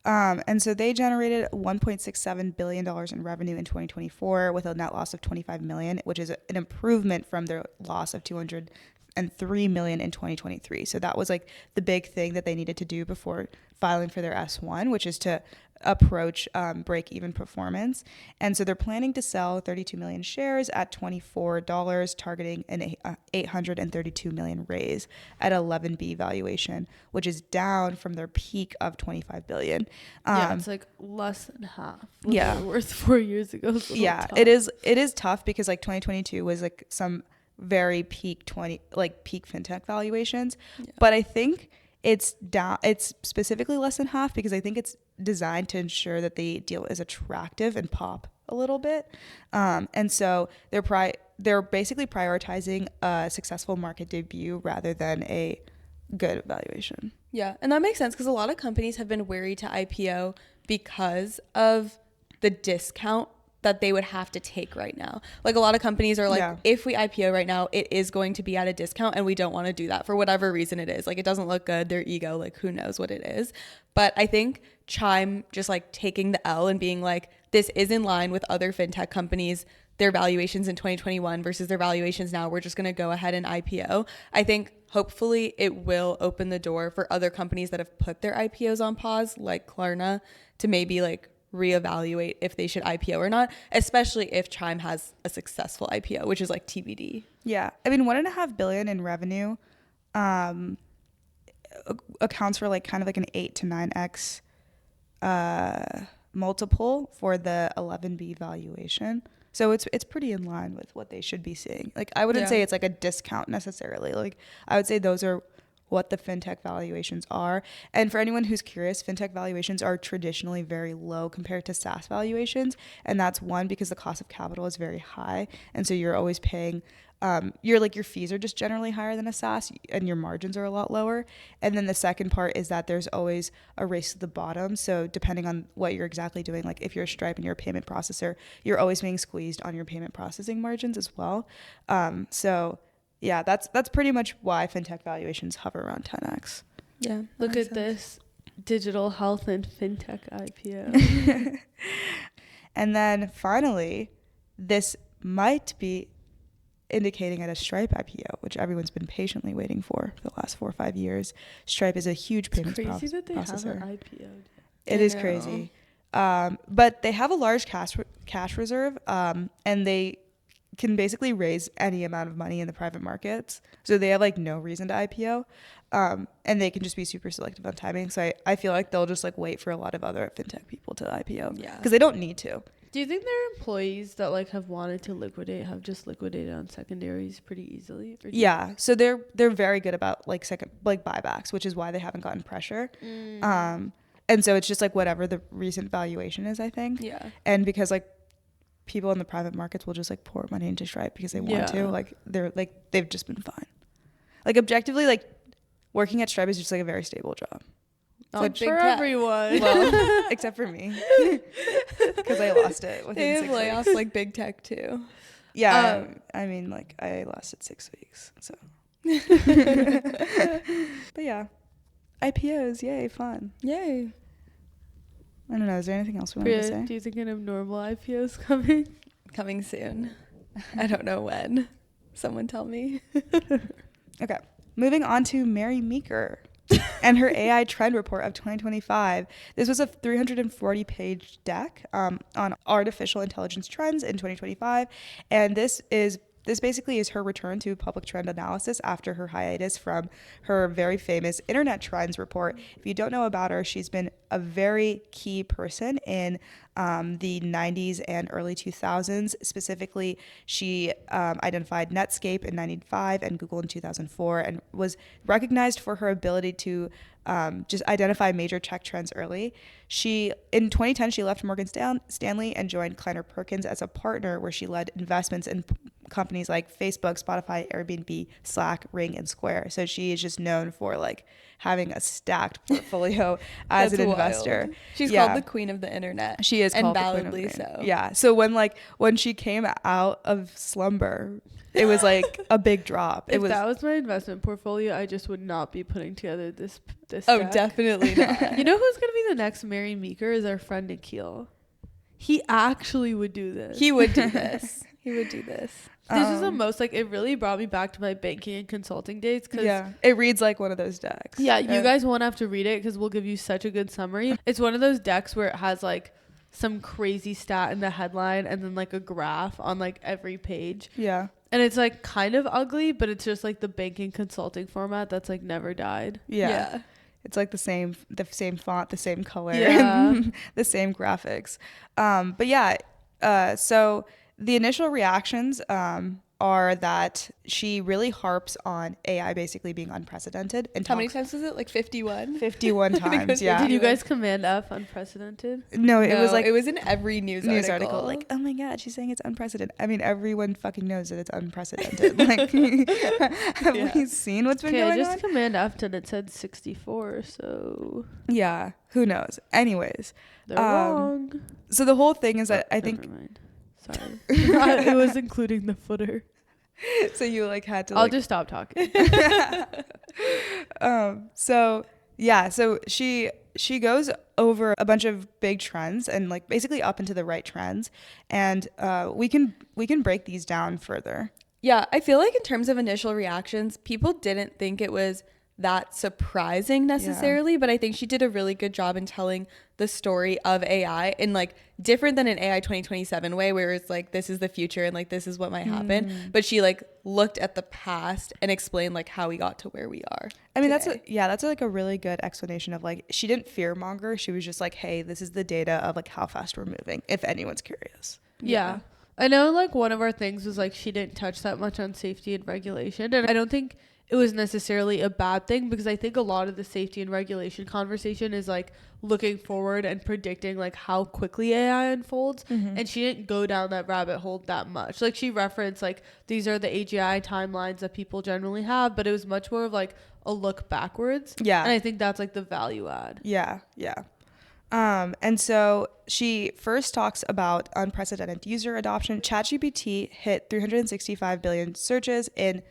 And so they generated $1.67 billion in revenue in 2024 with a net loss of $25 million, which is an improvement from their loss of $203 million in 2023. So that was like the big thing that they needed to do before filing for their S1, which is to approach break-even performance. And so they're planning to sell 32 million shares at $24, targeting an $832 million raise at 11B valuation, which is down from their peak of $25 billion. Yeah, it's like less than half what Yeah. they were worth 4 years ago. It's a little Yeah, tough. it is tough because like 2022 was like some very peak fintech valuations. Yeah. But I think it's down. It's specifically less than half because I think it's designed to ensure that the deal is attractive and pop a little bit. And so they're basically prioritizing a successful market debut rather than a good valuation. Yeah, and that makes sense because a lot of companies have been wary to IPO because of the discount that they would have to take right now. Like a lot of companies are like, Yeah. if we IPO right now, it is going to be at a discount and we don't want to do that for whatever reason it is. Like it doesn't look good, their ego, like who knows what it is. But I think Chime just like taking the L and being like, this is in line with other fintech companies, their valuations in 2021 versus their valuations now. We're just going to go ahead and IPO. I think hopefully it will open the door for other companies that have put their IPOs on pause, like Klarna, to maybe like reevaluate if they should IPO or not, especially if Chime has a successful IPO, which is like TBD. Yeah, I mean, $1.5 billion in revenue accounts for like kind of like an 8 to 9x multiple for the 11B valuation. So it's pretty in line with what they should be seeing. Like I wouldn't say it's like a discount necessarily. Like I would say those are what the fintech valuations are. And for anyone who's curious, fintech valuations are traditionally very low compared to SaaS valuations. And that's one, because the cost of capital is very high. And so you're always paying, your fees are just generally higher than a SaaS and your margins are a lot lower. And then the second part is that there's always a race to the bottom. So depending on what you're exactly doing, like if you're a Stripe and you're a payment processor, you're always being squeezed on your payment processing margins as well. So yeah, that's pretty much why fintech valuations hover around 10x. Yeah. Look at this digital health and fintech IPO. And then finally, this might be indicating at a Stripe IPO, which everyone's been patiently waiting for the last 4 or 5 years. Stripe is a huge payments Crazy that they processor. haven't IPO'd. It is crazy. But they have a large cash reserve, and they can basically raise any amount of money in the private markets. So they have like no reason to IPO. And they can just be super selective on timing. So I feel like they'll just like wait for a lot of other fintech people to IPO. Yeah. Because they don't need to. Do you think their employees that like have wanted to liquidate have just liquidated on secondaries pretty easily? Or Yeah. So they're very good about like buybacks, which is why they haven't gotten pressure. And so it's just like whatever the recent valuation is, I think. Yeah. And because like people in the private markets will just like pour money into Stripe because they want to, like they've just been fine. Like objectively, like working at Stripe is just like a very stable job. Not for everyone. Well, except for me, because I lost it within 6 weeks. They have layoffs like big tech too. Yeah, I mean, like I lasted 6 weeks, so. But yeah, IPOs, yay, fun. Yay. I don't know. Is there anything else we wanted to say? Do you think an abnormal IPO is coming? Coming soon. I don't know when. Someone tell me. Okay, moving on to Mary Meeker and her AI trend report of 2025. This was a 340-page deck on artificial intelligence trends in 2025, and this basically is her return to public trend analysis after her hiatus from her very famous internet trends report. If you don't know about her, she's been a very key person in the 90s and early 2000s. Specifically, she identified Netscape in 95 and Google in 2004, and was recognized for her ability to just identify major tech trends early. In 2010, she left Morgan Stanley and joined Kleiner Perkins as a partner, where she led investments in companies like Facebook, Spotify, Airbnb, Slack, Ring, and Square. So she is just known for like having a stacked portfolio as an investor. She's called the queen of the internet. She is called and the queen of validly the internet. so. Yeah. So when she came out of slumber, it was like a big drop. If that was my investment portfolio, I just would not be putting together this Oh, deck. definitely not. You know who's gonna be the next Mary Meeker is our friend Nikhil. He actually would do this. He would do this. He would do this. This is the most, like, it really brought me back to my banking and consulting days. Yeah, it reads like one of those decks. Yeah, you guys won't have to read it because we'll give you such a good summary. It's one of those decks where it has like some crazy stat in the headline and then like a graph on like every page. Yeah. And it's like kind of ugly, but it's just like the banking consulting format that's like never died. Yeah. It's like the same font, the same color, the same graphics. But yeah, so the initial reactions are that she really harps on AI basically being unprecedented. And how many times was it? Like 51? 51 times, yeah. Did you guys command F unprecedented? No, it was in every news article. Like, oh my God, she's saying it's unprecedented. I mean, everyone fucking knows that it's unprecedented. Like, have we seen what's been going on? I just command F'd and it said 64, so. Yeah, who knows? Anyways. They're wrong. So the whole thing is that I think... Never mind. Sorry. It was including the footer. So you like had to I'll just stop talking. So she goes over a bunch of big trends and like basically up into the right trends, and we can break these down further. Yeah, I feel like in terms of initial reactions, people didn't think it was that surprising necessarily, but I think she did a really good job in telling the story of AI in like different than an AI 2027 way, where it's like this is the future and like this is what might happen, but she like looked at the past and explained like how we got to where we are. I mean, today. that's like a really good explanation of like she didn't fearmonger. She was just like, hey, this is the data of like how fast we're moving, if anyone's curious. Yeah. I know like one of our things was like she didn't touch that much on safety and regulation, and I don't think it was necessarily a bad thing, because I think a lot of the safety and regulation conversation is like looking forward and predicting like how quickly AI unfolds. And she didn't go down that rabbit hole that much. Like she referenced like these are the AGI timelines that people generally have, but it was much more of like a look backwards. Yeah. And I think that's like the value add. Yeah. And so she first talks about unprecedented user adoption. ChatGPT hit 365 billion searches in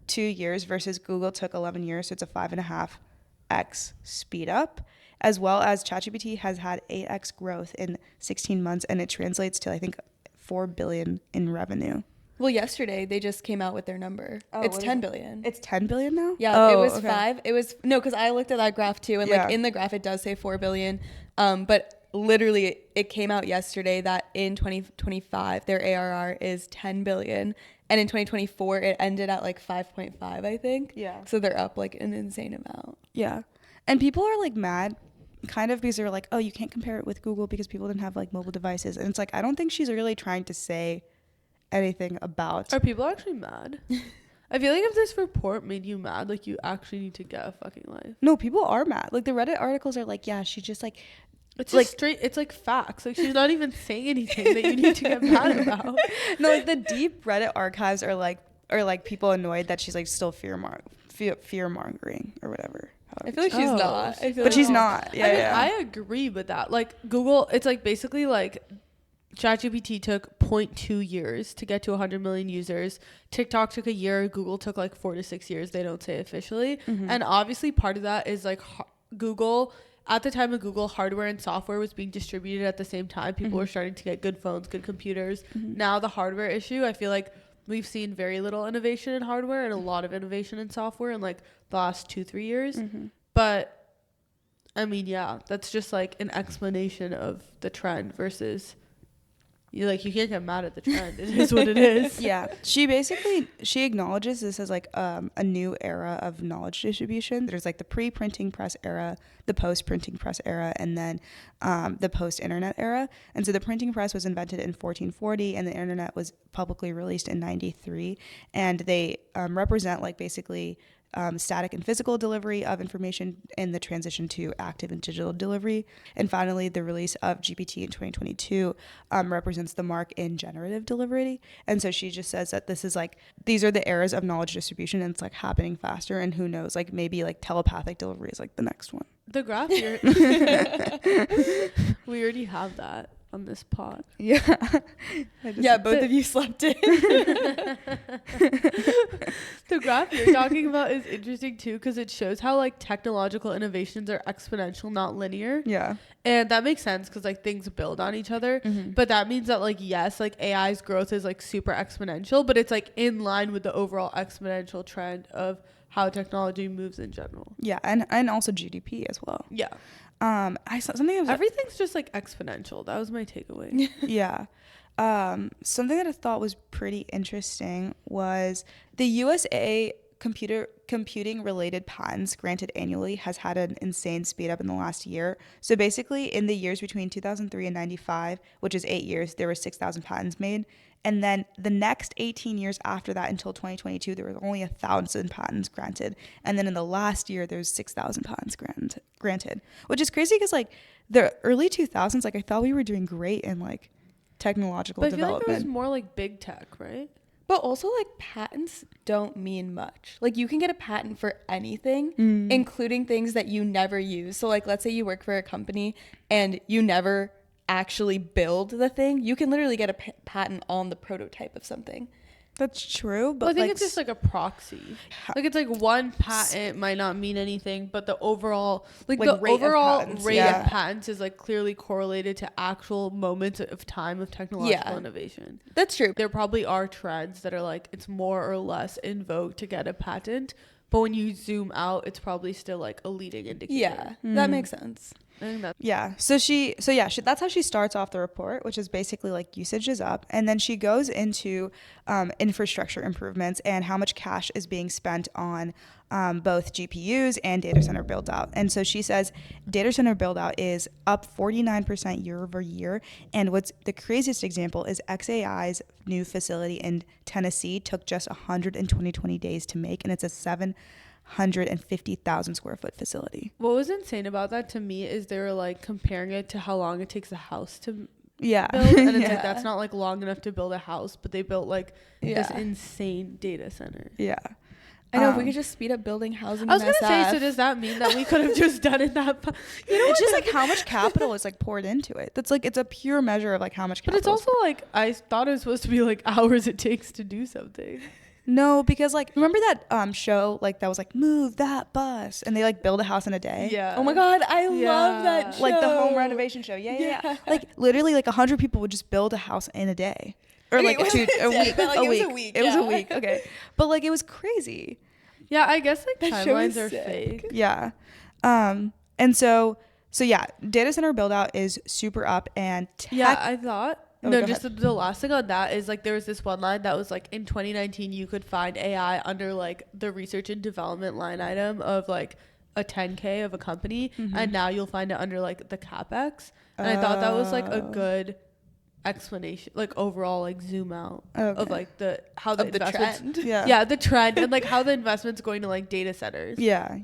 2 years versus Google took 11 years. So it's a 5.5x speed up, as well as ChatGPT has had 8x growth in 16 months. And it translates to, I think, 4 billion in revenue. Well, yesterday they just came out with their number. It's 10 billion. It's 10 billion now? Yeah, it was 5. It was because I looked at that graph too, and like in the graph it does say 4 billion. But literally it came out yesterday that in 2025 their ARR is 10 billion, and in 2024 it ended at like 5.5, I think. Yeah. So they're up like an insane amount. Yeah. And people are like mad kind of because they're like, oh, you can't compare it with Google because people didn't have like mobile devices. And it's like, I don't think she's really trying to say anything about. Are people actually mad? I feel like if this report made you mad, like you actually need to get a fucking life. No, people are mad. Like the Reddit articles are like, yeah, she just like, it's like straight. It's like facts. Like she's not even saying anything that you need to get mad about. No, like the deep Reddit archives are like people annoyed that she's like still fear mongering or whatever. I feel like she's not. But she's not. Yeah, I mean, I agree with that. Like Google, it's like basically like ChatGPT took 0.2 years to get to 100 million users. TikTok took a year. Google took like 4 to 6 years. They don't say officially. And obviously part of that is like Google, at the time of Google, hardware and software was being distributed at the same time. People were starting to get good phones, good computers. Now the hardware issue, I feel like we've seen very little innovation in hardware and a lot of innovation in software in like the last 2-3 years. But I mean, yeah, that's just like an explanation of the trend versus you can't get mad at the trend. It is what it is. Yeah. She acknowledges this as like a new era of knowledge distribution. There's like the pre-printing press era, the post-printing press era, and then the post-internet era. And so the printing press was invented in 1440 and the internet was publicly released in 93. And they represent like basically static and physical delivery of information in the transition to active and digital delivery. And finally, the release of GPT in 2022 represents the mark in generative delivery. And so she just says that this is like, these are the eras of knowledge distribution and it's like happening faster. And who knows, like maybe like telepathic delivery is like the next one. The graph here, we already have that on this pod. Yeah. Both of you slept in. The graph you're talking about is interesting too because it shows how like technological innovations are exponential, not linear. Yeah. And that makes sense because like things build on each other. But that means that like, yes, like AI's growth is like super exponential, but it's like in line with the overall exponential trend of how technology moves in general. Yeah. And also GDP as well. Yeah. I saw something that was Everything's just like exponential. That was my takeaway. Yeah. Something that I thought was pretty interesting was the USA computing related patents granted annually has had an insane speed up in the last year. So basically in the years between 2003 and 95, which is 8 years, there were 6,000 patents made. And then the next 18 years after that until 2022, there was only 1,000 patents granted. And then in the last year, there's 6,000 patents granted, which is crazy because like the early 2000s, like I thought we were doing great in like technological development. I feel like it was more like big tech, right? But also like patents don't mean much. Like you can get a patent for anything, including things that you never use. So like let's say you work for a company and you never actually build the thing, you can literally get a patent on the prototype of something. That's true, but I think like, it's just like a proxy. Like it's like one patent might not mean anything, but the overall like the overall rate of patents is like clearly correlated to actual moments of time of technological innovation. That's true. There probably are trends that are like it's more or less in vogue to get a patent, but when you zoom out, it's probably still like a leading indicator. Yeah, that makes sense. Yeah. So that's how she starts off the report, which is basically like usage is up. And then she goes into infrastructure improvements and how much cash is being spent on both GPUs and data center build out. And so she says data center build out is up 49% year over year. And what's the craziest example is XAI's new facility in Tennessee took just 120 days to make. And it's a 750,000 square foot facility. What was insane about that to me is they were like comparing it to how long it takes a house to build, and it's like that's not like long enough to build a house, but they built like this insane data center. Yeah. I know if we could just speed up building housing. I was gonna say, so does that mean that we could have just done it that? It's just like how much capital is like poured into it. That's like it's a pure measure of like how much capital. But it's also like I thought it was supposed to be like hours it takes to do something. No, because like remember that show like that was like move that bus and they like build a house in a day. Yeah. Oh my god, I love that show. Like the home renovation show. Yeah. Like literally like 100 people would just build a house in a day. Or like a week. It was a week. Okay. But like it was crazy. Yeah, I guess like that timelines are fake. Yeah. And so yeah, data center build out is super up and I thought just the last thing on that is like there was this one line that was like in 2019 you could find AI under like the research and development line item of like a 10K of a company, and now you'll find it under like the CapEx. And I thought that was like a good explanation, like overall like zoom out Okay. of like how the Of the investments, trend. yeah, the trend and like how the investment's going to like data centers. Yeah.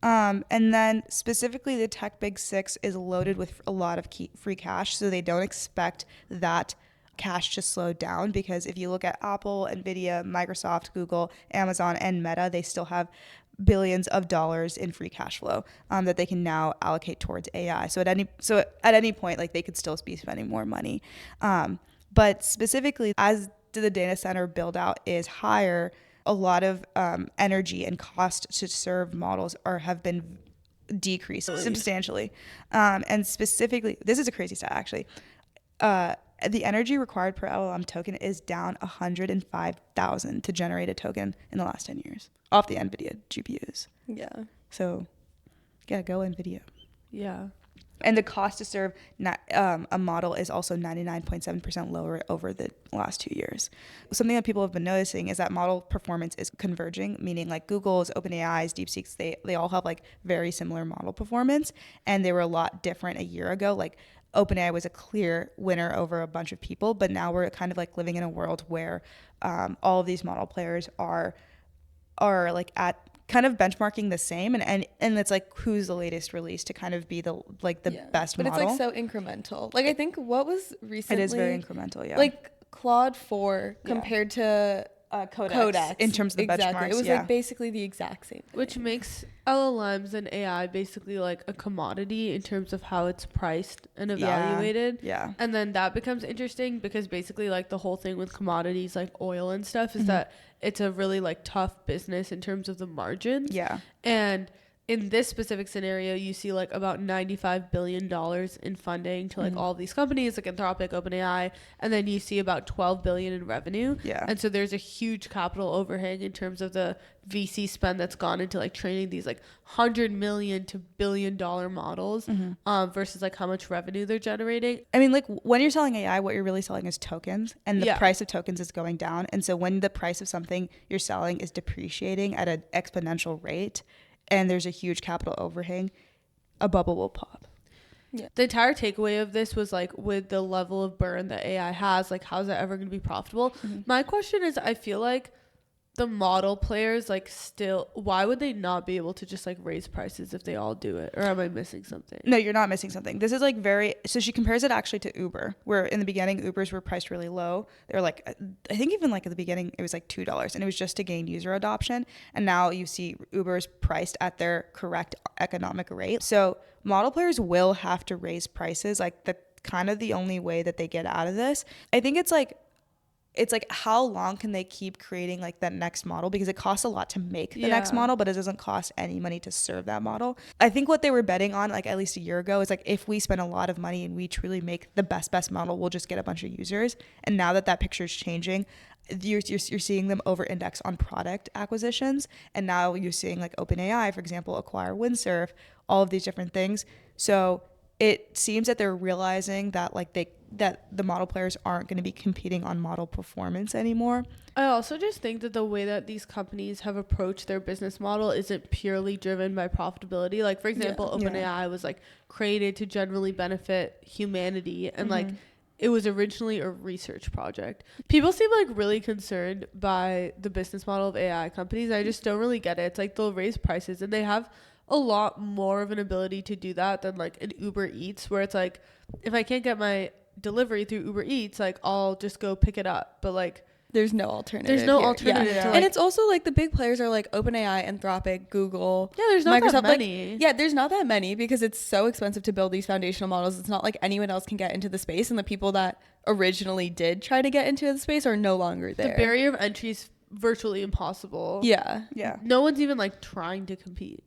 And then specifically the tech big six is loaded with a lot of free cash, so they don't expect that cash to slow down, because if you look at Apple, Nvidia, Microsoft, Google, Amazon, and Meta, they still have billions of dollars in free cash flow that they can now allocate towards AI. So at any point, like, they could still be spending more money. But specifically, as the data center build out is higher, a lot of energy and cost to serve models have been decreased substantially. And specifically, this is a crazy stat actually. The energy required per LLM token is down 105,000 to generate a token in the last 10 years off the NVIDIA GPUs. Yeah. So, yeah, go NVIDIA. Yeah. And the cost to serve a model is also 99.7% lower over the last 2 years. Something that people have been noticing is that model performance is converging, meaning like Google's, OpenAI's, DeepSeek's, they all have like very similar model performance, and they were a lot different a year ago. Like, OpenAI was a clear winner over a bunch of people, but now we're kind of like living in a world where all of these model players are like at kind of benchmarking the same, and it's like who's the latest release to kind of be the best but model. it's like so incremental. Like, I think what was recently, it is very incremental, yeah. like Claude 4 compared to Codex in terms of the benchmarks. It was like basically the exact same thing. Which makes LLMs and AI basically like a commodity in terms of how it's priced and evaluated. Yeah. And then that becomes interesting because basically like the whole thing with commodities like oil and stuff is that it's a really like tough business in terms of the margins. Yeah. And in this specific scenario, you see like about $95 billion in funding to like all of these companies like Anthropic, OpenAI, and then you see about $12 billion in revenue. Yeah. And so there's a huge capital overhang in terms of the VC spend that's gone into like training these like $100 million to $1 billion models versus like how much revenue they're generating. I mean, like, when you're selling AI, what you're really selling is tokens, and the price of tokens is going down. And so when the price of something you're selling is depreciating at an exponential rate, and there's a huge capital overhang, a bubble will pop. Yeah. The entire takeaway of this was like, with the level of burn that AI has, like, how's that ever going to be profitable? My question is, I feel like the model players, like, still, why would they not be able to just like raise prices if they all do it? Or am I missing something? No, you're not missing something. This is like so she compares it actually to Uber, where in the beginning Ubers were priced really low. They were like, I think even like at the beginning it was like $2, and it was just to gain user adoption. And now you see Uber's priced at their correct economic rate. So model players will have to raise prices, like the kind of the only way that they get out of this. I think it's like how long can they keep creating like that next model, because it costs a lot to make the next model, but it doesn't cost any money to serve that model. I think what they were betting on, like at least a year ago, is like, if we spend a lot of money and we truly make the best model, we'll just get a bunch of users. And now that picture is changing, you're seeing them over index on product acquisitions, and now you're seeing like OpenAI, for example, acquire Windsurf, all of these different things. So it seems that they're realizing that that the model players aren't going to be competing on model performance anymore. I also just think that the way that these companies have approached their business model isn't purely driven by profitability. Like, for example, OpenAI was like created to generally benefit humanity, and like it was originally a research project. People seem like really concerned by the business model of AI companies. I just don't really get it. It's like they'll raise prices, and they have a lot more of an ability to do that than like an Uber Eats, where it's like, if I can't get my delivery through Uber Eats, like I'll just go pick it up. But like, there's no alternative. There's no here. alternative. Yeah. To, like, and it's also like the big players are like OpenAI, Anthropic, Google. Yeah, there's not Microsoft. that many. Like, there's not that many, because it's so expensive to build these foundational models. It's not like anyone else can get into the space, and the people that originally did try to get into the space are no longer there. The barrier of entry is virtually impossible. Yeah. No one's even like trying to compete.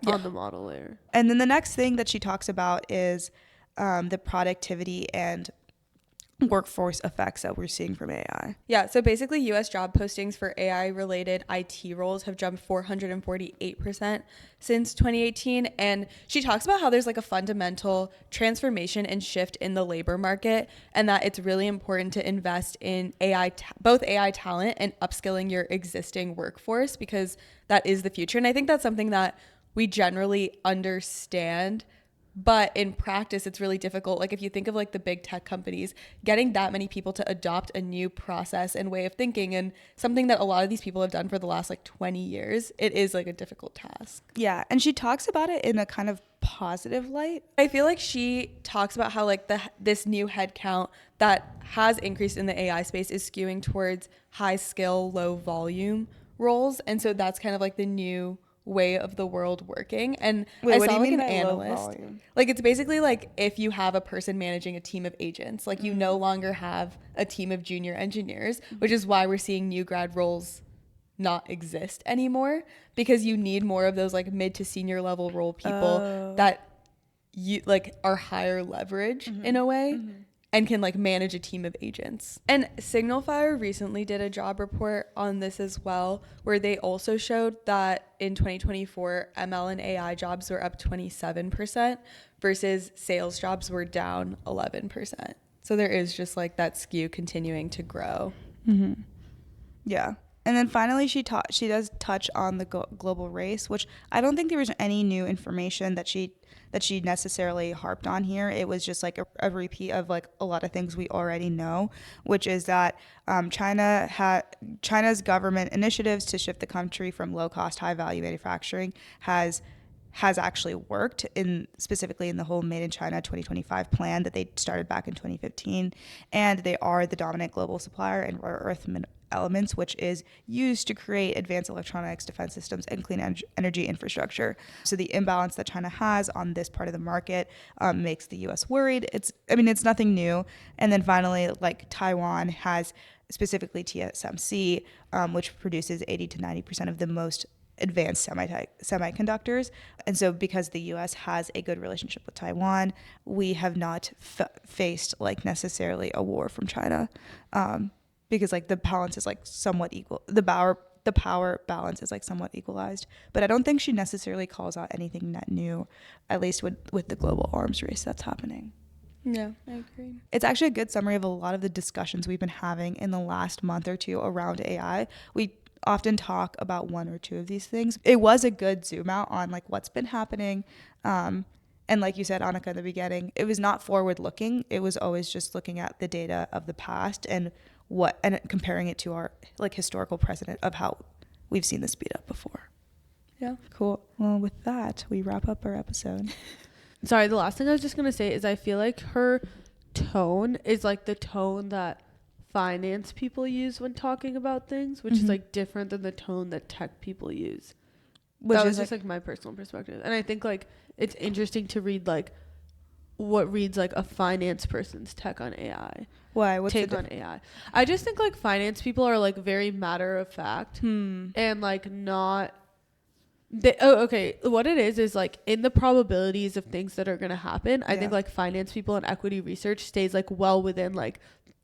On the model layer. And then the next thing that she talks about is the productivity and workforce effects that we're seeing from AI. Yeah, so basically US job postings for AI related IT roles have jumped 448% since 2018, and she talks about how there's like a fundamental transformation and shift in the labor market, and that it's really important to invest in both AI talent and upskilling your existing workforce, because that is the future. And I think that's something that we generally understand, But in practice, it's really difficult. Like if you think of like the big tech companies, getting that many people to adopt a new process and way of thinking, and something that a lot of these people have done for the last like 20 years, it is like a difficult task. Yeah, and she talks about it in a kind of positive light. I feel like she talks about how like this new headcount that has increased in the AI space is skewing towards high skill, low volume roles. And so that's kind of like the new way of the world working. And Wait, I what saw do you like mean an by low analyst, volume? like it's basically like if you have a person managing a team of agents, like you no longer have a team of junior engineers, which is why we're seeing new grad roles not exist anymore, because you need more of those like mid to senior level role people that you like are higher leverage in a way and can like manage a team of agents. And Signalfire recently did a job report on this as well, where they also showed that in 2024 ML and AI jobs were up 27% versus sales jobs were down 11%. So there is just like that skew continuing to grow. Yeah. And then finally, she does touch on the global race, which I don't think there was any new information that she necessarily harped on here. It was just like a repeat of like a lot of things we already know, which is that China's government initiatives to shift the country from low cost, high value manufacturing has actually worked, specifically in the whole Made in China 2025 plan that they started back in 2015, and they are the dominant global supplier in rare earth elements, which is used to create advanced electronics, defense systems, and clean energy infrastructure. So the imbalance that China has on this part of the market makes the U.S. worried. It's nothing new. And then finally, like Taiwan has specifically TSMC, which produces 80 to 90% of the most advanced semiconductors. And so because the U.S. has a good relationship with Taiwan, we have not faced like necessarily a war from China. Because like the balance is like somewhat equal. The power balance is like somewhat equalized. But I don't think she necessarily calls out anything net new, at least with the global arms race that's happening. Yeah, I agree. It's actually a good summary of a lot of the discussions we've been having in the last month or two around AI. We often talk about one or two of these things. It was a good zoom out on like what's been happening. And like you said, Anika, in the beginning, it was not forward looking. It was always just looking at the data of the past and comparing it to our like historical precedent of how we've seen this speed up before. Yeah. Cool. Well, with that, we wrap up our episode. Sorry, the last thing I was just going to say is I feel like her tone is like the tone that finance people use when talking about things, which is like different than the tone that tech people use. That was just like my personal perspective. And I think like it's interesting to read like what reads like a finance person's take on AI. Why? What's take on AI? I just think like finance people are like very matter of fact and like not. Okay. What it is like in the probabilities of things that are going to happen. I think like finance people and equity research stays like well within like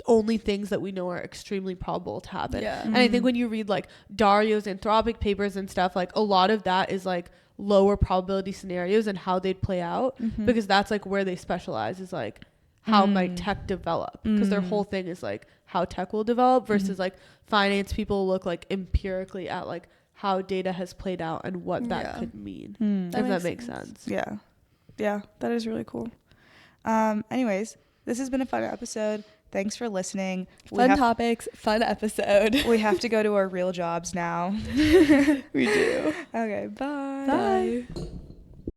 only things that we know are extremely probable to happen. Yeah. And I think when you read like Dario's Anthropic papers and stuff, like a lot of that is like lower probability scenarios and how they'd play out because that's like where they specialize is like how might tech develop because their whole thing is like how tech will develop versus like finance people look like empirically at like how data has played out and what that could mean if that makes sense. Yeah, that is really cool. Anyways, this has been a fun episode. Thanks for listening. Fun topics, fun episode. We have to go to our real jobs now. We do. Okay, bye. Bye.